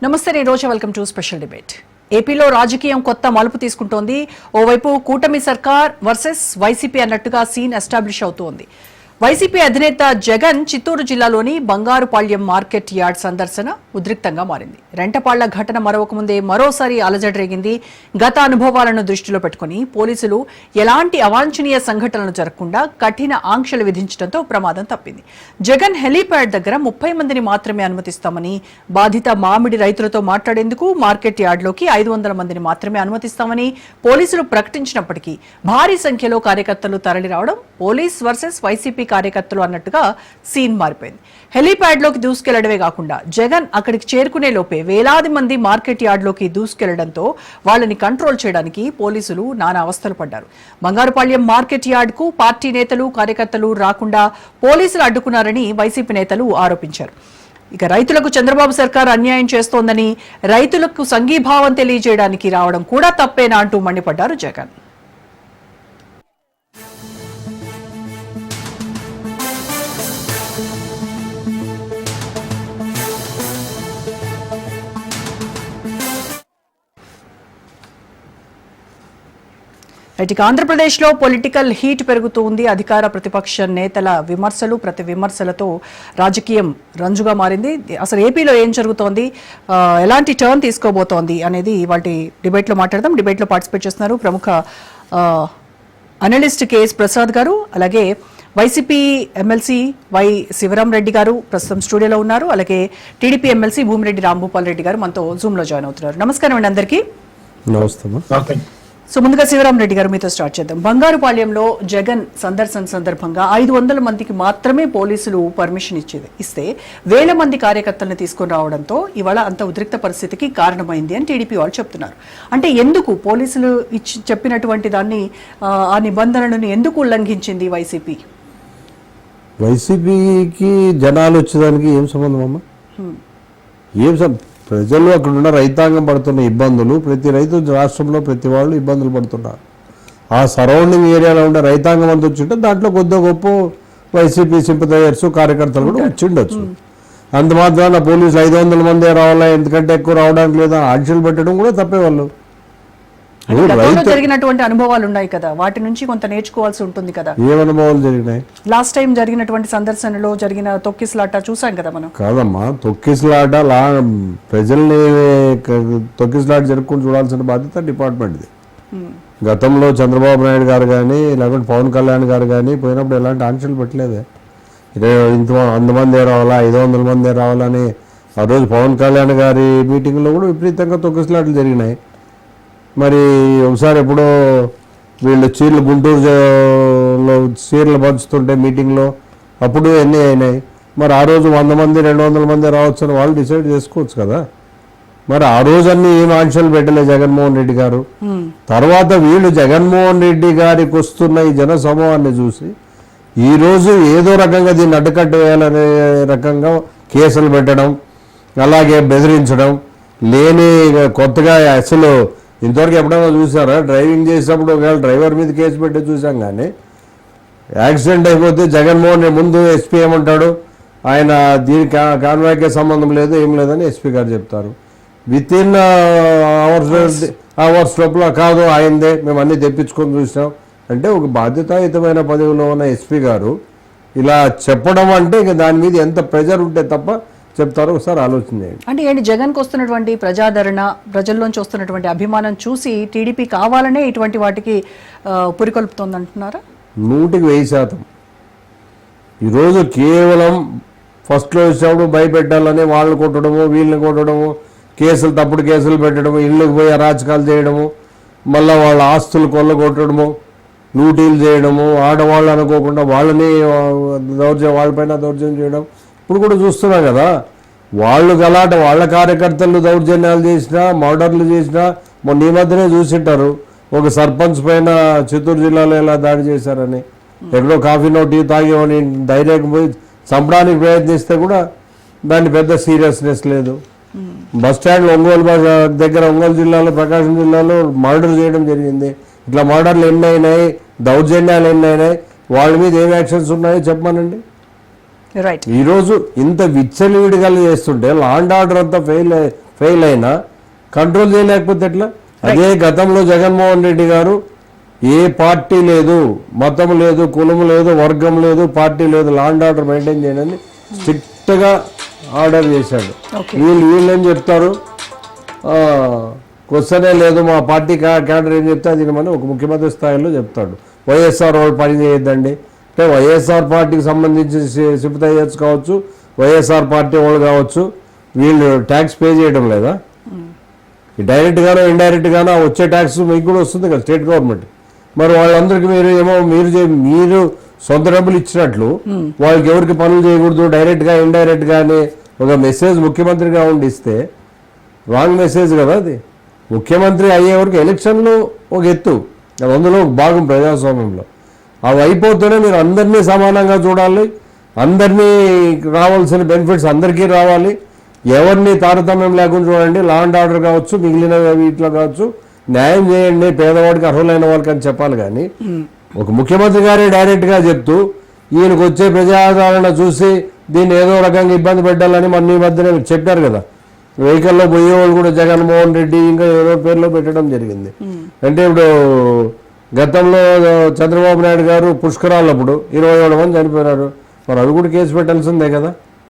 నమస్తే నేను రోజా welcome to special debate. ఏపీలో రాజకీయం కొత్త మలుపు తీసుకుంటోంది. ఓవైపు కూటమి సర్కార్ వర్సెస్ వైసీపీ అన్నట్టుగా సీన్ ఎస్టాబ్లిష్ అవుతోంది. వైసీపీ అధినేత జగన్ చిత్తూరు జిల్లాలోని బంగారుపాళ్యం మార్కెట్ యార్డ్ సందర్శన ఉద్రిక్తంగా మారింది. రెంటపాళ్ల ఘటన మరొకముందే మరోసారి అలజడి రేగింది. గత అనుభవాలను దృష్టిలో పెట్టుకుని పోలీసులు ఎలాంటి అవాంఛనీయ సంఘటనలు జరగకుండా కఠిన ఆంక్షలు విధించడంతో ప్రమాదం తప్పింది. జగన్ హెలీప్యాడ్ దగ్గర 30 మందిని మాత్రమే అనుమతిస్తామని, బాధిత మామిడి రైతులతో మాట్లాడేందుకు మార్కెట్ యార్డ్లోకి 500 మందిని మాత్రమే అనుమతిస్తామని పోలీసులు ప్రకటించినప్పటికీ భారీ సంఖ్యలో కార్యకర్తలు తరలిరావడం పోలీస్ వర్సెస్ వైసీపీ కార్యకర్తలు అన్నట్టుగా సీన్ మారిపోయింది. హెలీప్యాడ్ లోకి దూసుకెళ్లడమే కాకుండా జగన్ అక్కడికి చేరుకునే లోపే వేలాది మంది మార్కెట్ యార్డ్ లోకి దూసుకెళ్లడంతో వాళ్ళని కంట్రోల్ చేయడానికి పోలీసులు నానా అవస్థలు పడ్డారు. బంగారుపాళ్యం మార్కెట్ యార్డ్ కు పార్టీ నేతలు కార్యకర్తలు రాకుండా పోలీసులు అడ్డుకున్నారని వైసీపీ నేతలు ఆరోపించారు. ఇక రైతులకు చంద్రబాబు సర్కార్ అన్యాయం చేస్తోందని, రైతులకు సంఘీభావం తెలియజేయడానికి రావడం కూడా తప్పేనా అంటూ మండిపడ్డారు జగన్. ఇక ఆంధ్రప్రదేశ్లో పొలిటికల్ హీట్ పెరుగుతూ ఉంది. అధికార ప్రతిపక్ష నేతల విమర్శలు ప్రతి విమర్శలతో రాజకీయం రంజుగా మారింది. అసలు ఏపీలో ఏం జరుగుతోంది, ఎలాంటి టర్న్ తీసుకోబోతోంది అనేది వాటి డిబేట్లో మాట్లాడదాం. డిబేట్లో పార్టిసిపేట్ చేస్తున్నారు ప్రముఖ అనలిస్ట్ కేఎస్ ప్రసాద్ గారు, అలాగే YCP MLC Y Sivaram Reddy garu ప్రస్తుతం స్టూడియోలో ఉన్నారు. అలాగే టీడీపీ ఎమ్మెల్సీ భూమిరెడ్డి రాంభూపాల్ రెడ్డి గారు మనతో జూమ్లో జాయిన్ అవుతున్నారు. నమస్కారం అండి అందరికీ. నమస్తే. సో ముందుగా శివరాం రెడ్డి గారు మీతో స్టార్ట్ చేద్దాం. బంగారుపాళ్యంలో జగన్ సందర్శన సందర్భంగా 500 మందికి మాత్రమే పోలీసులు పర్మిషన్ ఇస్తే వేల మంది కార్యకర్తలను తీసుకుని రావడంతో ఇవాళ అంత ఉద్రిక్త పరిస్థితికి కారణమైంది అని టీడీపీ వాళ్ళు చెప్తున్నారు. అంటే ఎందుకు పోలీసులు చెప్పినటువంటి దాన్ని, ఆ నిబంధనలను ఎందుకు ఉల్లంఘించింది వైసీపీ? వైసీపీకి జనాలు వచ్చేదానికి ఏం సంబంధం అమ్మా? ప్రజలు అక్కడ ఉన్న రైతాంగం పడుతున్న ఇబ్బందులు, ప్రతి రైతు రాష్ట్రంలో ప్రతి వాళ్ళు ఇబ్బందులు పడుతున్నారు. ఆ సరౌండింగ్ ఏరియాలో ఉండే రైతాంగం అంతా వచ్చింటే దాంట్లో కొద్దిగా గొప్ప వైసీపీ సింపథైజర్స్ కార్యకర్తలు కూడా వచ్చిండొచ్చు. అంత మాత్రాన పోలీసులు 500 మందే రావాలా, ఎందుకంటే ఎక్కువ రావడానికి లేదా ఆంక్షలు పెట్టడం కూడా తప్పే. వాళ్ళు జరిగినటువంటి అనుభవాలు ఉన్నాయి కదా, వాటి నుంచి కొంత నేర్చుకోవాల్సి ఉంటుంది కదా. ఏం అనుభవాలు జరిగినాయి? లాస్ట్ టైం జరిగినటువంటి సందర్శనలో జరిగిన తొక్కిసలాట చూసాం కదా మనం. కాదమ్మా, తొక్కిసలాట ప్రజల్ని తొక్కిసలాట జరుపుకుని చూడాల్సిన బాధ్యత డిపార్ట్మెంట్ది. గతంలో చంద్రబాబు నాయుడు గారు కానీ లేకుంటే పవన్ కళ్యాణ్ గారు కానీ పోయినప్పుడు ఎలాంటి ఆంక్షలు పెట్టలేదే. అంతమందే రావాలా, 500 మందే రావాలని ఆ రోజు పవన్ కళ్యాణ్ గారి మీటింగ్లో కూడా విపరీతంగా తొక్కిసలాటలు జరిగినాయి. మరి ఒకసారి ఎప్పుడో వీళ్ళు చీరలు గుంటూరులో చీరలు పంచుతుంటే మీటింగ్లో అప్పుడు ఎన్ని అయినాయి. మరి ఆ రోజు 100 మంది 200 మంది రావచ్చు అని వాళ్ళు డిసైడ్ చేసుకోవచ్చు కదా. మరి ఆ రోజు అన్ని ఏం ఆంక్షలు పెట్టలే జగన్మోహన్ రెడ్డి గారు. తర్వాత వీళ్ళు జగన్మోహన్ రెడ్డి గారికి వస్తున్న ఈ జన సమూహాన్ని చూసి ఈరోజు ఏదో రకంగా దీన్ని అడ్డుకట్ట వేయాలనే రకంగా కేసులు పెట్టడం, అలాగే బెదిరించడం, లేని కొత్తగా అసలు ఇంతవరకు ఎప్పుడైనా చూసారా? డ్రైవింగ్ చేసేటప్పుడు ఒకవేళ డ్రైవర్ మీద కేసు పెట్టి చూసాం, కానీ యాక్సిడెంట్ అయిపోతే జగన్మోహన్ ముందు ఎస్పీ ఏమంటాడు, ఆయన దీనికి కాన్వాయ్కే సంబంధం లేదు ఏం లేదని ఎస్పీ గారు చెప్తారు. విత్ ఇన్ అవర్స్ లోపల కాదు ఆయనదే, మేము అన్నీ తెప్పించుకొని చూసాం అంటే ఒక బాధ్యతాయుతమైన పదవిలో ఉన్న ఎస్పీ గారు ఇలా చెప్పడం అంటే ఇక దాని మీద ఎంత ప్రెజర్ ఉంటే తప్ప చెప్తారో ఒకసారి ఆలోచన చేయండి. అంటే ఏంటి, జగన్కి వస్తున్నటువంటి ప్రజాదరణ, ప్రజల్లోంచి వస్తున్నటువంటి అభిమానం చూసి టీడీపీ కావాలనే ఇటువంటి వాటికి పురికొల్పుతోంది అంటున్నారా? 100% ఈరోజు కేవలం ఫస్ట్లో వచ్చేప్పుడు భయపెట్టాలని వాళ్ళని కొట్టడము, వీళ్ళని కొట్టడము, కేసులు తప్పుడు కేసులు పెట్టడము, ఇళ్ళకి పోయి అరాచకాలు చేయడము, మళ్ళీ వాళ్ళ ఆస్తులు కొల్లగొట్టడము, లూటీలు చేయడము, ఆడవాళ్ళు అనుకోకుండా వాళ్ళని వాళ్ళపైన దౌర్జన్యం చేయడం ఇప్పుడు కూడా చూస్తున్నాం కదా. వాళ్ళు గలాట, వాళ్ళ కార్యకర్తలు దౌర్జన్యాలు చేసినా, మర్డర్లు చేసినా మొన్న ఈ మధ్యనే చూసింటారు. ఒక సర్పంచ్ పైన చిత్తూరు జిల్లాలో ఎలా దాడి చేశారని, ఎక్కడో కాఫీనో టీ తాగేమని ధైర్యం పోయి చంపడానికి ప్రయత్నిస్తే కూడా దాన్ని పెద్ద సీరియస్నెస్ లేదు. బస్టాండ్ ఒంగోలు దగ్గర, ఒంగోలు జిల్లాలో, ప్రకాశం జిల్లాలో మర్డర్ చేయడం జరిగింది. ఇట్లా మర్డర్లు ఎన్ని అయినాయి, దౌర్జన్యాలు ఎన్ని అయినాయి, వాళ్ళ మీద ఏం యాక్షన్స్ ఉన్నాయో చెప్పమానండి. రైట్. ఈరోజు ఇంత విచ్చలవిడిగా చేస్తుంటే లా అండ్ ఆర్డర్ అంతా ఫెయిల్ అయినా కంట్రోల్ చేయలేకపోతే ఎట్లా? అదే గతంలో జగన్మోహన్ రెడ్డి గారు ఏ పార్టీ లేదు, మతం లేదు, కులం లేదు, వర్గం లేదు, పార్టీ లేదు, లా అండ్ ఆర్డర్ మెయింటైన్ చేయడానికి స్ట్రిక్ట్గా ఆర్డర్ చేశాడు. వీళ్ళు ఏం చెప్తారు, క్వశ్చనే లేదు మా పార్టీ క్యాడర్ ఏం చెప్తే అది మనం ఒక ముఖ్యమంత్రి స్థాయిలో చెప్తాడు. వైఎస్ఆర్ వాళ్ళు పని చేయొద్దండి అంటే వైఎస్ఆర్ పార్టీకి సంబంధించి సింపథైజర్స్ కావచ్చు, వైఎస్ఆర్ పార్టీ వాళ్ళు కావచ్చు, వీళ్ళు ట్యాక్స్ పే చేయడం లేదా? డైరెక్ట్గానో ఇండైరెక్ట్గానో వచ్చే ట్యాక్స్ మీకు కూడా వస్తుంది కదా స్టేట్ గవర్నమెంట్. మరి వాళ్ళందరికీ మీరు సొంత డబ్బులు ఇచ్చినట్లు వాళ్ళకి ఎవరికి పనులు చేయకూడదు డైరెక్ట్గా ఇండైరెక్ట్గా అని ఒక మెసేజ్ ముఖ్యమంత్రిగా ఉండిస్తే రాంగ్ మెసేజ్ కదా అది. ముఖ్యమంత్రి అయ్యే వరకు ఎలక్షన్లు ఒక ఎత్తు, అందులో ఒక భాగం ప్రజాస్వామ్యంలో. అవి అయిపోతేనే మీరు అందరినీ సమానంగా చూడాలి, అందరినీ రావాల్సిన బెనిఫిట్స్ అందరికీ రావాలి, ఎవరిని తారతమ్యం లేకుండా చూడండి. లా అండ్ ఆర్డర్ కావచ్చు, మిగిలిన వీటిలో కావచ్చు, న్యాయం చేయండి పేదవాడికి అర్హులైన వాళ్ళకి అని చెప్పాలి. కానీ ఒక ముఖ్యమంత్రి గారే డైరెక్ట్గా చెప్తూ ఈయనకు వచ్చే ప్రజాదరణ చూసి దీన్ని ఏదో రకంగా ఇబ్బంది పెట్టాలని మన ఈ మధ్యనే చెప్పారు కదా. వెహికల్లో పోయేవాళ్ళు కూడా జగన్మోహన్ రెడ్డి ఇంకా ఏదో పేర్లో పెట్టడం జరిగింది. అంటే ఇప్పుడు గతంలో చంద్రబాబు నాయుడు గారు పుష్కరాలప్పుడు 27 మంది చనిపోయినారు, మరి అది కూడా కేసు పెట్టాల్సిందే కదా.